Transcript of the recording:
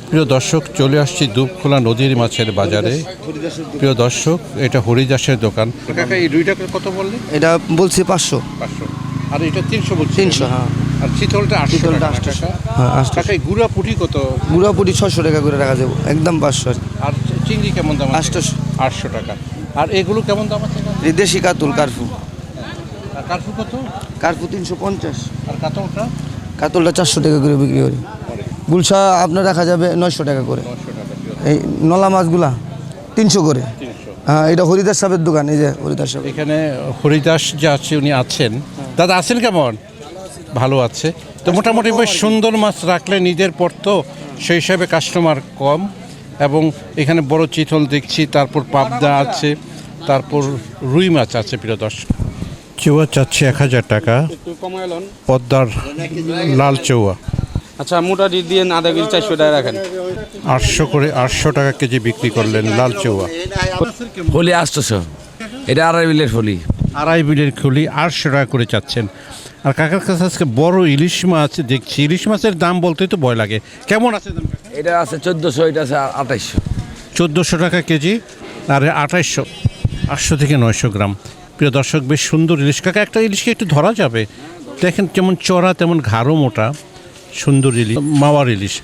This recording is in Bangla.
প্রিয় দর্শক, চলে আসছি দুপখোলা নদীর মাছের বাজারে। প্রিয় দর্শক, এটা হরিদাসের দোকান। কাকা, এই রুইটা কত বললে? এটা বলছি 500। 500। আর এটা 300 বলছি। 300, হ্যাঁ। আর চিতলটা 800 টাকা। হ্যাঁ, 800। কাকা, এই গুড়া পুঁটি কত? গুড়াপুরি 600 টাকা করে রাখা যাবে, একদম 500। আর চিংড়ি কেমন দাম? 800। 800 টাকা। আর এগুলো কেমন দাম আছে? এই দেশি কাতল কার্ফু। আর কার্পু কত? কার্ফু 350। আর কাতলটা? কাতলটা 400 টাকা করে বিক্রি করি। গুলশা আপনার রাখা যাবে 900 টাকা করে। 900 টাকা। এই নলা মাছগুলা 300 করে। 300। হ্যাঁ, এটা হরিদাস সাহেবের দোকান। এই যে হরিদাস সাহেব। এখানে হরিদাস যে আছে, উনি আছেন। দাদা আছেন কেমন? ভালো আছে তো। মোটামুটি বেশ সুন্দর মাছ রাখলে নিজের পর তো সেই হিসাবে কাস্টমার কম। এবং এখানে বড় চিতল দেখছি, তারপর পাবদা আছে, তারপর রুই মাছ আছে। প্রিয় দর্শক, চৌয়া চাচ্ছে 1000 টাকা, একটু কমাই লন। পদ্মার লাল চৌয়া। আচ্ছা, মোটা দিয়ে আধা কেজি 400 টাকা রাখেন। 800 করে, 800 টাকা কেজি বিক্রি করলেন লাল চৌয়া। ফলি 800, এটা 2.5 বিলের ফলি। 2.5 বিলের খুলি 800 টাকা করে চাচ্ছেন। আর কাকার কাছে আজকে বড় ইলিশ মাছ দেখছি। ইলিশ মাছের দাম বলতেই তো ভয় লাগে। কেমন আছে দাম? এটা আছে 1400, এটা আছে 2800। 1400 টাকা কেজি, আর 2800, 800 থেকে 900 গ্রাম। প্রিয় দর্শক, বেশ সুন্দর ইলিশ। কাকা, একটা ইলিশকে একটু ধরা যাবে? দেখেন কেমন চড়া, তেমন ঘাড়ও মোটা, সুন্দর ইলিশ, মাওয়ার ইলিশ।